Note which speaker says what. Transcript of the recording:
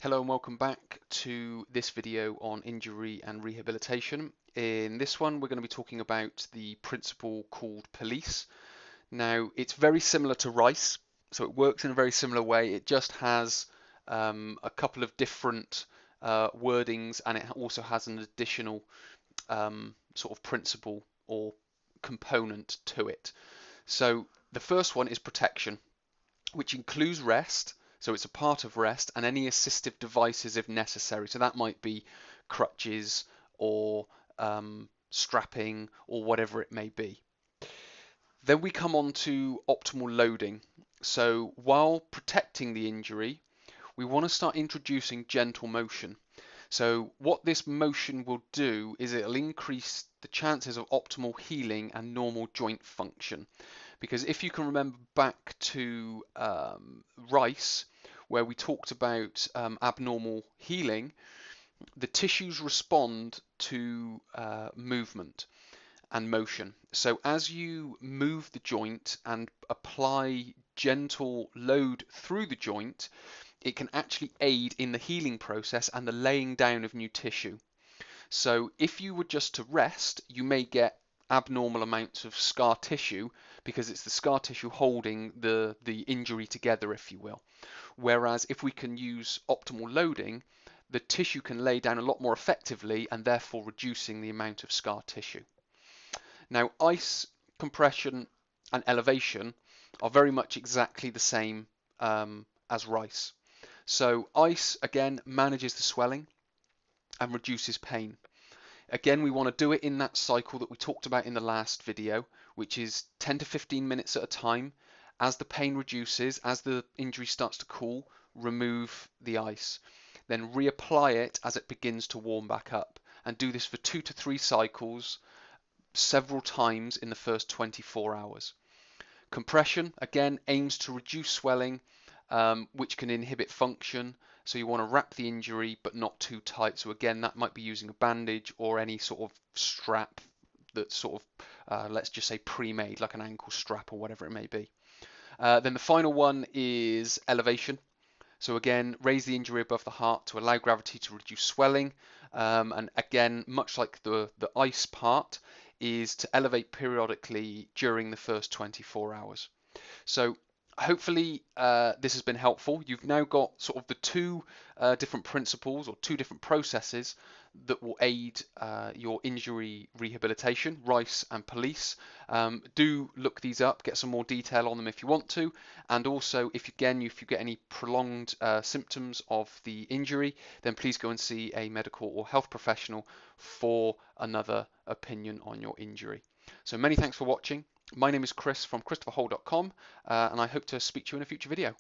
Speaker 1: Hello and welcome back to this video on injury and rehabilitation. In this one, we're going to be talking about the principle called police. Now, it's very similar to RICE, so it works in a very similar way. It just has a couple of different wordings, and it also has an additional sort of principle or component to it. So the first one is protection, which includes rest. So it's a part of rest and any assistive devices if necessary. So that might be crutches or strapping or whatever it may be. Then we come on to optimal loading. So while protecting the injury, we want to start introducing gentle motion. So what this motion will do is it'll increase the chances of optimal healing and normal joint function. Because if you can remember back to RICE, where we talked about abnormal healing, the tissues respond to movement and motion. So as you move the joint and apply gentle load through the joint, it can actually aid in the healing process and the laying down of new tissue. So if you were just to rest, you may get abnormal amounts of scar tissue because it's the scar tissue holding the injury together, if you will. Whereas if we can use optimal loading, the tissue can lay down a lot more effectively and therefore reducing the amount of scar tissue. Now, ice, compression, and elevation are very much exactly the same as RICE. So ice, again, manages the swelling and reduces pain. Again, we want to do it in that cycle that we talked about in the last video, which is 10 to 15 minutes at a time. As the pain reduces, as the injury starts to cool, remove the ice. Then reapply it as it begins to warm back up. And do this for 2 to 3 cycles, several times in the first 24 hours. Compression, again, aims to reduce swelling, which can inhibit function. So you want to wrap the injury, but not too tight. So again, that might be using a bandage or any sort of strap that's sort of, let's just say pre-made, like an ankle strap or whatever it may be. Then the final one is elevation. So again, raise the injury above the heart to allow gravity to reduce swelling. And again, much like the ice part, is to elevate periodically during the first 24 hours. So hopefully this has been helpful. You've now got sort of the two different principles or two different processes that will aid your injury rehabilitation, RICE and police. Do look these up, get some more detail on them if you want to, and also if you get any prolonged symptoms of the injury, then please go and see a medical or health professional for another opinion on your injury. So many thanks for watching. My name is Chris from christopherhole.com, and I hope to speak to you in a future video.